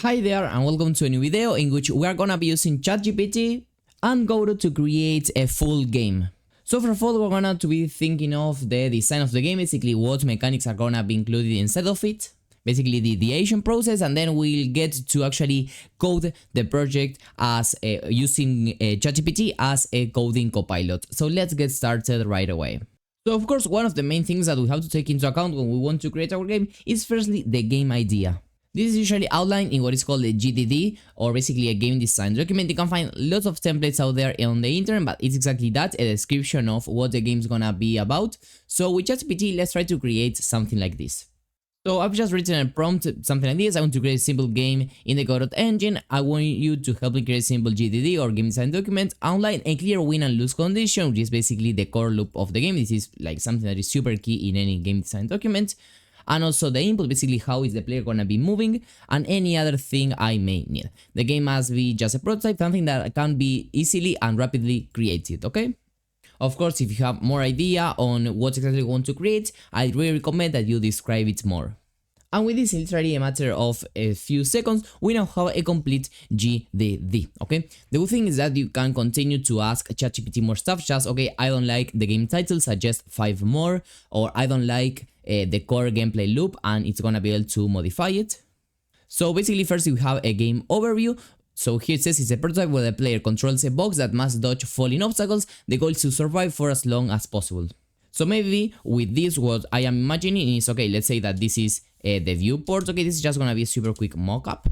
Hi there and welcome to a new video in which we are gonna be using ChatGPT and Godot to create a full game. So first of all, we're gonna be thinking of the design of the game, basically what mechanics are gonna be included inside of it, basically the ideation process, and then we'll get to actually code the project as using ChatGPT as a coding copilot. So let's get started right away. So of course, one of the main things that we have to take into account when we want to create our game is firstly the game idea. This is usually outlined in what is called a GDD, or basically a game design document. You can find lots of templates out there on the internet, but it's exactly that, a description of what the game's gonna be about. So with ChatGPT, let's try to create something like this. So I've just written a prompt, something like this. I want to create a simple game in the Godot engine. I want you to help me create a simple GDD or game design document, outline a clear win and lose condition, which is basically the core loop of the game. This is like something that is super key in any game design document. And also the input, basically how is the player gonna be moving, and any other thing I may need. The game must be just a prototype, something that can be easily and rapidly created, okay? Of course, if you have more idea on what exactly you want to create, I really recommend that you describe it more. And with this, in literally a matter of a few seconds, we now have a complete GDD, okay? The good thing is that you can continue to ask ChatGPT more stuff, just, okay, I don't like the game title, suggest 5 more, or I don't like the core gameplay loop, and it's gonna be able to modify it. So basically, first we have a game overview. So here it says it's a prototype where the player controls a box that must dodge falling obstacles. The goal is to survive for as long as possible. So maybe with this, what I am imagining is, okay, let's say that this is the viewport. Okay, this is just gonna be a super quick mockup.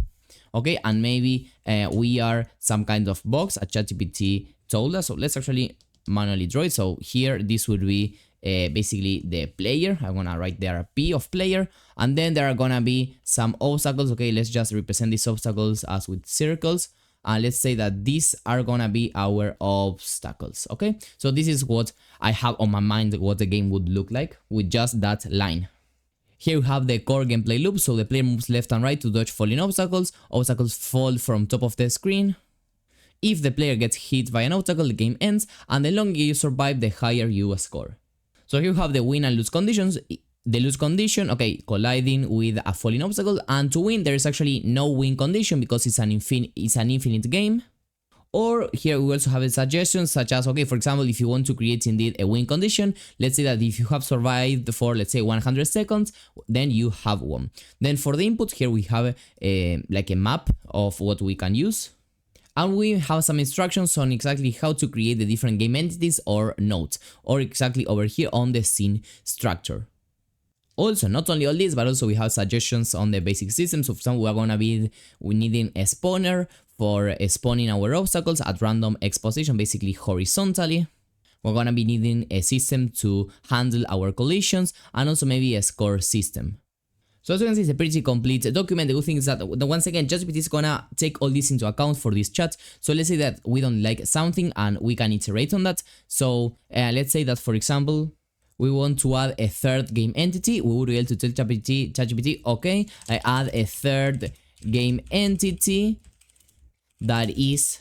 Okay, and maybe we are some kind of box, a ChatGPT told us. So let's actually manually draw it. So here, this would be basically the player. I'm gonna write there a P of player, and then there are gonna be some obstacles. Okay, let's just represent these obstacles as with circles, and let's say that these are gonna be our obstacles. Okay, so this is what I have on my mind, what the game would look like with just that line. Here we have the core gameplay loop. So the player moves left and right to dodge falling obstacles. Obstacles fall from top of the screen. If the player gets hit by an obstacle, the game ends, and the longer you survive, the higher you score. So here you have the win and lose conditions. The lose condition, okay, colliding with a falling obstacle, and to win there is actually no win condition because it's an infinite game. Or here we also have a suggestion such as, okay, for example, if you want to create indeed a win condition, let's say that if you have survived for, let's say, 100 seconds, then you have won. Then for the input, here we have like a map of what we can use. And we have some instructions on exactly how to create the different game entities or nodes, or exactly over here on the scene structure. Also, not only all this, but also we have suggestions on the basic system. So for example, we're gonna be needing a spawner for spawning our obstacles at random X position, basically horizontally. We're gonna be needing a system to handle our collisions, and also maybe a score system. So as you can see, it's a pretty complete document. The good thing is that once again, ChatGPT is gonna take all this into account for this chat. So let's say that we don't like something and we can iterate on that. So let's say that, for example, we want to add a third game entity. We would be able to tell ChatGPT, okay, I add a third game entity that is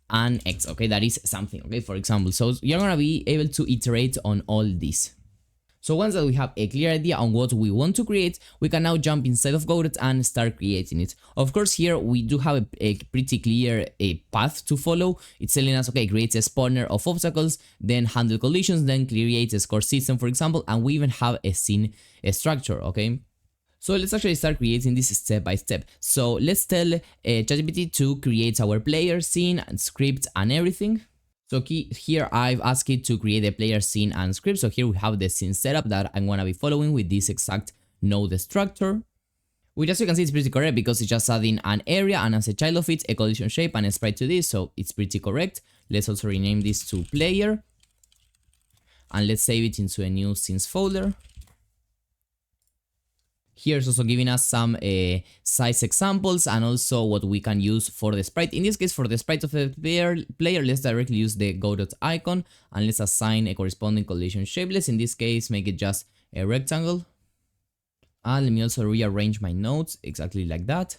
an X, okay, that is something, okay, for example. So you're gonna be able to iterate on all this. So once that we have a clear idea on what we want to create, we can now jump inside of Godot and start creating it. Of course, here we do have a pretty clear path to follow. It's telling us, okay, create a spawner of obstacles, then handle collisions, then create a score system, for example, and we even have a scene structure, okay? So let's actually start creating this step by step. So let's tell ChatGPT to create our player scene and script and everything. So here I've asked it to create a player scene and script. So here we have the scene setup that I'm gonna be following with this exact node structure. Which, as you can see, is pretty correct because it's just adding an area and as a child of it, a collision shape and a sprite to this. So it's pretty correct. Let's also rename this to player. And let's save it into a new scenes folder. Here's also giving us some size examples and also what we can use for the sprite. In this case, for the sprite of the player, let's directly use the Godot icon and let's assign a corresponding collision shape. Let's in this case make it just a rectangle. And let me also rearrange my nodes exactly like that.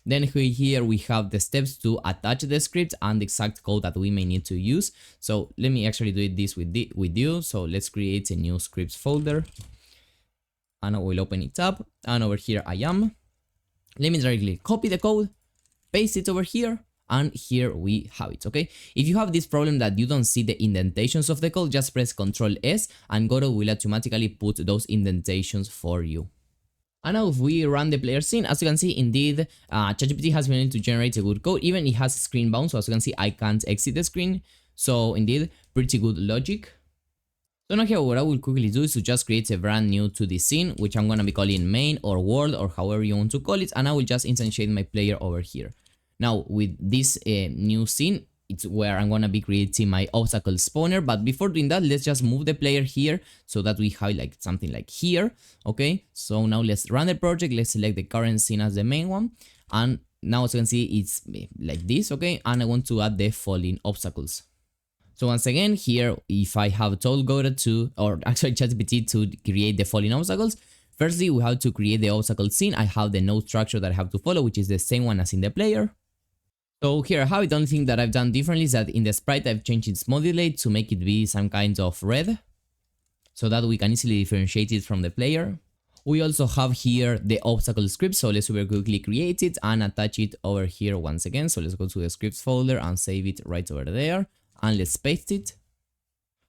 Then here we have the steps to attach the script and the exact code that we may need to use. So let me actually do this with you. So let's create a new scripts folder. And I will open it up, and over here I am. Let me directly copy the code, paste it over here, and here we have it, okay? If you have this problem that you don't see the indentations of the code, just press Ctrl S and Godot will automatically put those indentations for you. And now if we run the player scene, as you can see, indeed, ChatGPT has been able to generate a good code. Even it has screen bound, so as you can see, I can't exit the screen. So indeed, pretty good logic. So now here what I will quickly do is to just create a brand new 2D scene, which I'm gonna be calling main or world or however you want to call it, and I will just instantiate my player over here. Now with this new scene, it's where I'm gonna be creating my obstacle spawner, but before doing that, let's just move the player here so that we have like something like here, okay? So now let's run the project, let's select the current scene as the main one, and now as you can see, it's like this, okay? And I want to add the falling obstacles. So once again, here, if I have told Godot to, or actually ChatGPT to create the falling obstacles, firstly, we have to create the obstacle scene. I have the node structure that I have to follow, which is the same one as in the player. So here I have it. The only thing that I've done differently is that in the sprite, I've changed its modulate to make it be some kind of red, so that we can easily differentiate it from the player. We also have here the obstacle script, so let's super quickly create it and attach it over here once again. So let's go to the scripts folder and save it right over there. And let's paste it.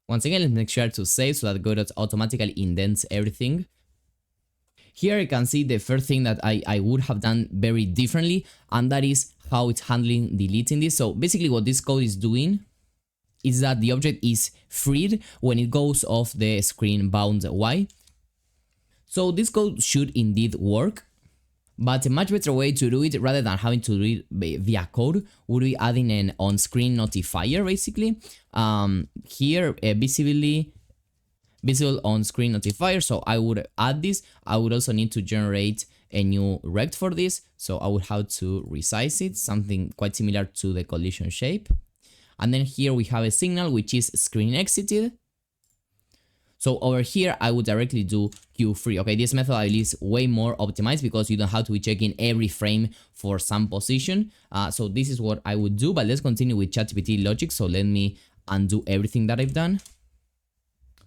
Once again, let's make sure to save so that Godot automatically indents everything. Here you can see the first thing that I would have done very differently, and that is how it's handling deleting this. So basically what this code is doing is that the object is freed when it goes off the screen bound Y. So this code should indeed work. But a much better way to do it, rather than having to do it via code, would be adding an on-screen notifier, basically. Here, visible on-screen notifier. So I would add this. I would also need to generate a new rect for this. So I would have to resize it, something quite similar to the collision shape. And then here we have a signal, which is screen exited. So over here, I would directly do queue-free. Okay, this method I believe is way more optimized because you don't have to be checking every frame for some position. So this is what I would do, but let's continue with ChatGPT logic. So let me undo everything that I've done.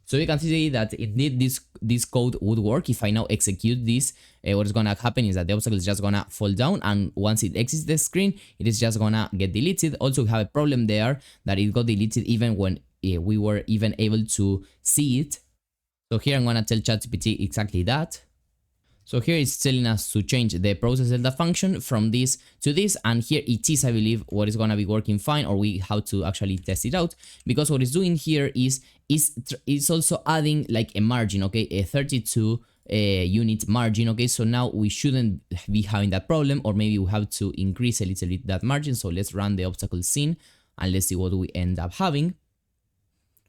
So you can see that indeed this code would work. If I now execute this, what is gonna happen is that the obstacle is just gonna fall down, and once it exits the screen, it is just gonna get deleted. Also, we have a problem there that it got deleted even when we were even able to see it. So here I'm gonna tell ChatGPT exactly that. So here it's telling us to change the process Zelda function from this to this, and here it is, I believe, what is gonna be working fine, or we have to actually test it out, because what it's doing here is also adding like a margin, okay, a 32 unit margin, okay. So now we shouldn't be having that problem, or maybe we have to increase a little bit that margin. So let's run the obstacle scene and let's see what we end up having.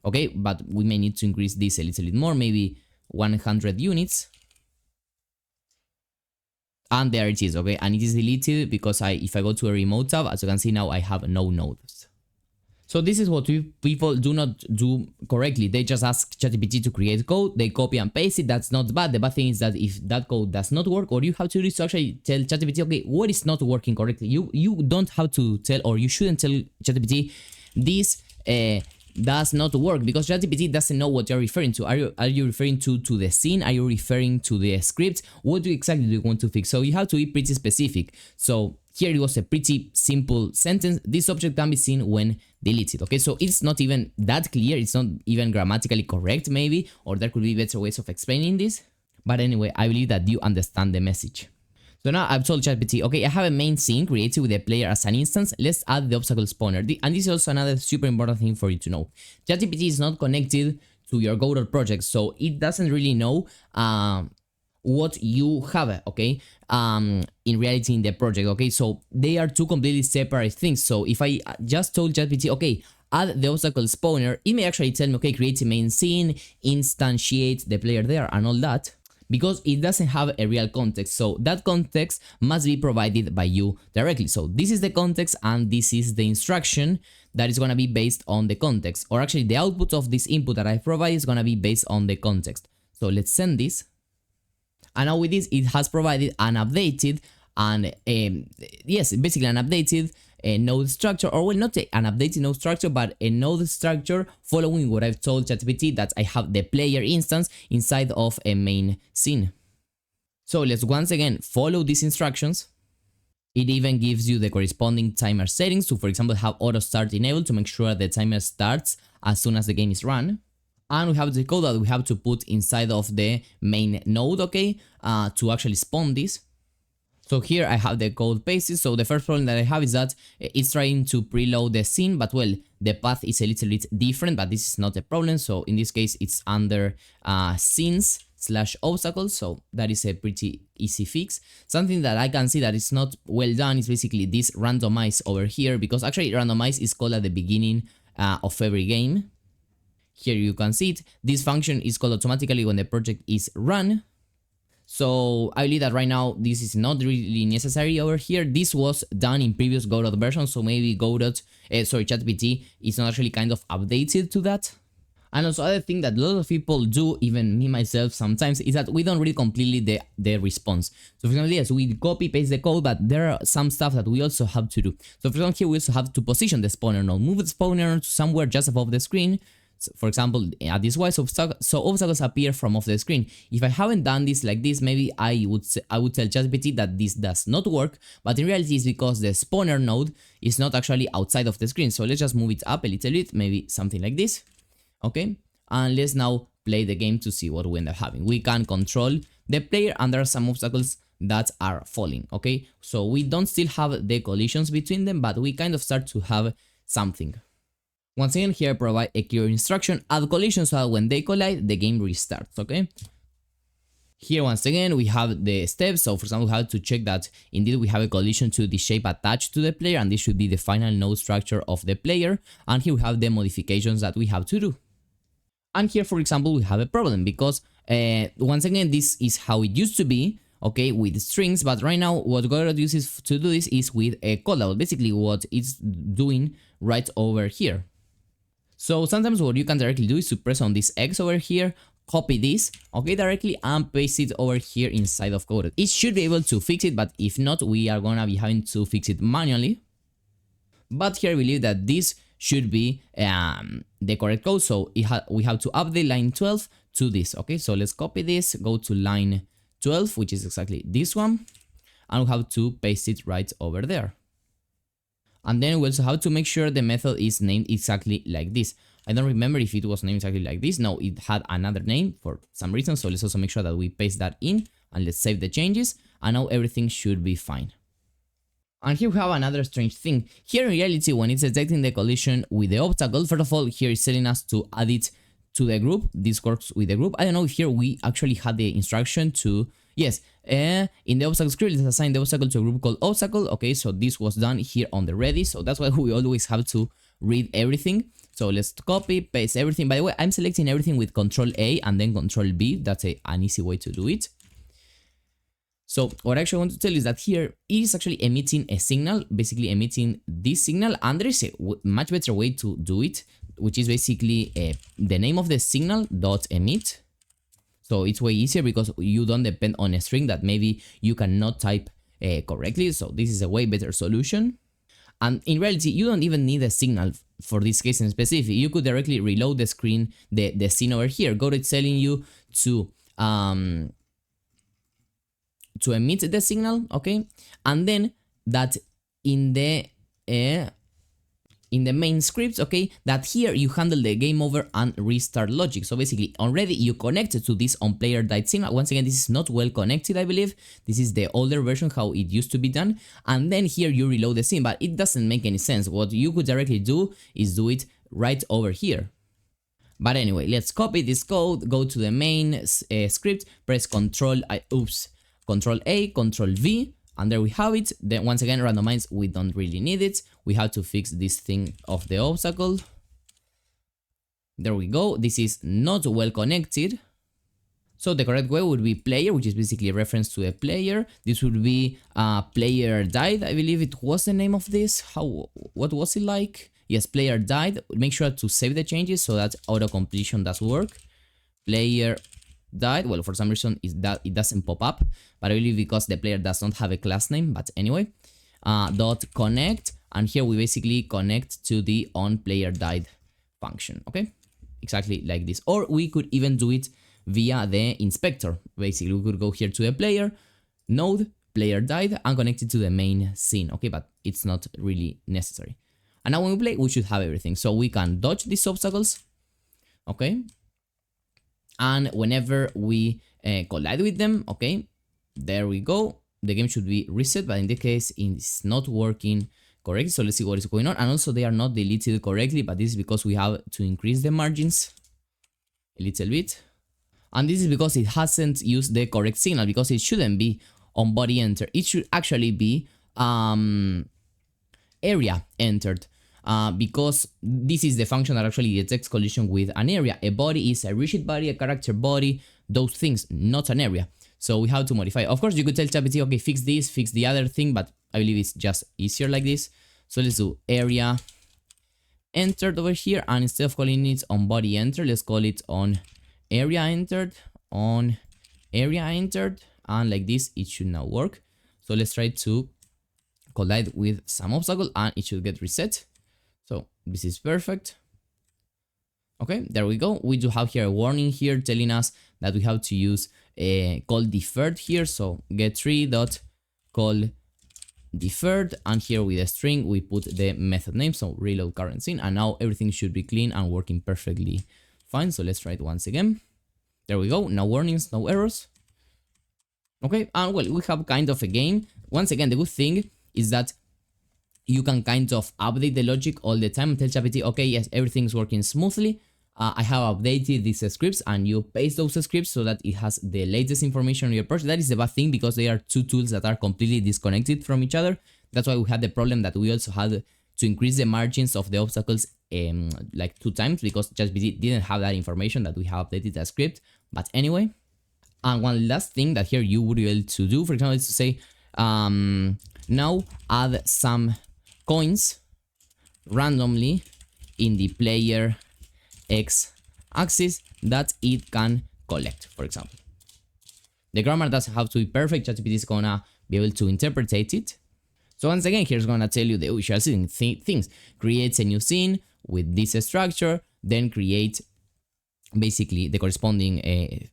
Okay, but we may need to increase this a little bit more, maybe 100 units. And there it is, okay, and it is deleted because if I go to a remote tab, as you can see now, I have no nodes. So this is what people do not do correctly. They just ask ChatGPT to create code, they copy and paste it. That's not bad. The bad thing is that if that code does not work, or you have to do is to actually tell ChatGPT, okay, what is not working correctly. You don't have to tell, or you shouldn't tell ChatGPT this does not work, because ChatGPT doesn't know what you're referring to. Are you referring to the scene? Are you referring to the script? What exactly do you want to fix? So you have to be pretty specific. So here it was a pretty simple sentence. This object can be seen when deleted. Okay, so it's not even that clear. It's not even grammatically correct, maybe, or there could be better ways of explaining this. But anyway, I believe that you understand the message. So now I've told ChatGPT, okay, I have a main scene created with the player as an instance. Let's add the obstacle spawner. And this is also another super important thing for you to know. ChatGPT is not connected to your Godot project, so it doesn't really know what you have, okay, in reality in the project, okay? So they are two completely separate things. So if I just told ChatGPT, okay, add the obstacle spawner, it may actually tell me, okay, create a main scene, instantiate the player there and all that, because it doesn't have a real context. So that context must be provided by you directly. So this is the context and this is the instruction that is going to be based on the context, or actually the output of this input that I provide is going to be based on the context. So let's send this. And now with this, it has provided an updated and yes, basically an updated node structure, or well, not an updated node structure, but a node structure following what I've told ChatGPT, that I have the player instance inside of a main scene. So let's once again follow these instructions. It even gives you the corresponding timer settings to, for example, have auto start enabled to make sure the timer starts as soon as the game is run. And we have the code that we have to put inside of the main node, okay, to actually spawn this. So here I have the code pasted. So the first problem that I have is that it's trying to preload the scene, but well, the path is a little bit different, but this is not a problem. So in this case, it's under scenes/obstacles. So that is a pretty easy fix. Something that I can see that is not well done is basically this randomize over here, because actually randomize is called at the beginning of every game. Here you can see it. This function is called automatically when the project is run. So I believe that right now this is not really necessary over here. This was done in previous Godot versions, so maybe ChatGPT is not actually kind of updated to that. And also other thing that a lot of people do, even me myself sometimes, is that we don't read completely the response. So for example, yes, we copy paste the code, but there are some stuff that we also have to do. So for example, here we also have to position the spawner node, move the spawner to somewhere just above the screen. So for example, at this way, so obstacles appear from off the screen. If I haven't done this like this, maybe I would tell ChatGPT that this does not work, but in reality it's because the spawner node is not actually outside of the screen. So let's just move it up a little bit, maybe something like this, okay? And let's now play the game to see what we end up having. We can control the player and there are some obstacles that are falling, okay? So we don't still have the collisions between them, but we kind of start to have something. Once again, here provide a clear instruction, add collisions so that when they collide, the game restarts, okay? Here once again, we have the steps. So for example, we have to check that indeed we have a collision to the shape attached to the player, and this should be the final node structure of the player. And here we have the modifications that we have to do. And here, for example, we have a problem because once again, this is how it used to be, okay, with strings, but right now what Godot uses to do this is with a collectible, basically what it's doing right over here. So sometimes what you can directly do is to press on this X over here, copy this, okay, directly, and paste it over here inside of Godot. It should be able to fix it, but if not, we are gonna be having to fix it manually. But here I believe that this should be the correct code, so we have to update line 12 to this, okay? So let's copy this, go to line 12, which is exactly this one, and we have to paste it right over there. And then we also have to make sure the method is named exactly like this. I don't remember if it was named exactly like this. No, it had another name for some reason. So let's also make sure that we paste that in and let's save the changes. And now everything should be fine. And here we have another strange thing. Here in reality, when it's detecting the collision with the obstacle, first of all, here it's telling us to add it to the group. This works with the group. I don't know if here we actually had the instruction to... Yes, in the obstacle script, let's assign the obstacle to a group called obstacle. Okay, so this was done here on the ready. So that's why we always have to read everything. So let's copy, paste everything. By the way, I'm selecting everything with Control A and then Control B. That's an easy way to do it. So what I actually want to tell you is that here it is actually emitting a signal, basically emitting this signal. And there is a much better way to do it, which is basically the name of the signal dot emit. So it's way easier because you don't depend on a string that maybe you cannot type correctly. So this is a way better solution. And in reality, you don't even need a signal for this case in specific. You could directly reload the screen, the scene over here. Godot is telling you to emit the signal, okay? And then that in the main scripts, okay, that here you handle the game over and restart logic. So basically already you connected to this on player died signal. Once again, this is not well connected, I believe. This is the older version, how it used to be done. And then here you reload the scene, but it doesn't make any sense. What you could directly do is do it right over here. But anyway, let's copy this code, go to the main script, press Control A, Control V, and there we have it. Then once again, randomize, we don't really need it. We have to fix this thing of the obstacle. There we go. This is not well connected. So the correct way would be player, which is basically a reference to a player. This would be player died, I believe it was the name of this. What was it like? Yes, player died. Make sure to save the changes so that auto completion does work. Player died. Well, for some reason it doesn't pop up, but I believe because the player does not have a class name. But anyway, dot connect, and here we basically connect to the on player died function. Okay, exactly like this. Or we could even do it via the inspector. Basically, we could go here to the player node, player died and connected to the main scene, okay, but it's not really necessary. And now when we play, we should have everything. So we can dodge these obstacles, okay, and whenever we collide with them, okay, there we go. The game should be reset, but in this case, it's not working correctly. So let's see what is going on. And also they are not deleted correctly, but this is because we have to increase the margins a little bit. And this is because it hasn't used the correct signal, because it shouldn't be on body enter. It should actually be area entered. Because this is the function that actually detects collision with an area. A body is a rigid body, a character body, those things, not an area. So we have to modify. Of course, you could tell ChatGPT, okay, fix this, fix the other thing, but I believe it's just easier like this. So let's do area entered over here, and instead of calling it on body enter, let's call it on area entered, and like this, it should now work. So let's try to collide with some obstacle, and it should get reset. So this is perfect. Okay, there we go. We do have here a warning here telling us that we have to use a call deferred here. So get3.call deferred, and here with a string we put the method name, so reload current scene, and now everything should be clean and working perfectly fine. So let's try it once again. There we go. No warnings, no errors. Okay, and well, we have kind of a game. Once again, the good thing is that you can kind of update the logic all the time and tell ChatGPT, okay, yes, everything's working smoothly. I have updated these scripts, and you paste those scripts so that it has the latest information on your project. That is the bad thing, because they are two tools that are completely disconnected from each other. That's why we had the problem that we also had to increase the margins of the obstacles like 2 times, because ChatGPT didn't have that information that we have updated the script. But anyway, and one last thing that here you would be able to do, for example, is to say, now add some coins randomly in the player X axis that it can collect, for example. The grammar doesn't have to be perfect. ChatGPT is gonna be able to interpret it. So once again, here's gonna tell you the usual things. Creates a new scene with this structure, then create basically the corresponding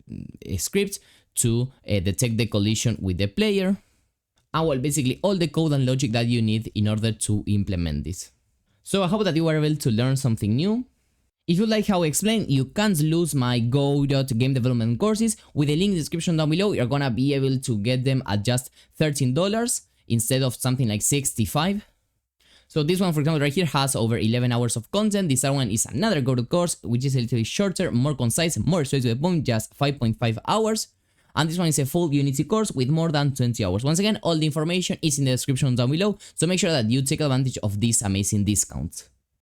script to detect the collision with the player. And well, basically all the code and logic that you need in order to implement this. So I hope that you were able to learn something new. If you like how I explained, you can't lose my Godot game development courses. With the link in the description down below, you're gonna be able to get them at just $13 instead of something like $65. So this one, for example, right here has over 11 hours of content. This other one is another Godot course, which is a little bit shorter, more concise, more straight to the point, just 5.5 hours. And this one is a full Unity course with more than 20 hours. Once again, all the information is in the description down below, so make sure that you take advantage of this amazing discount.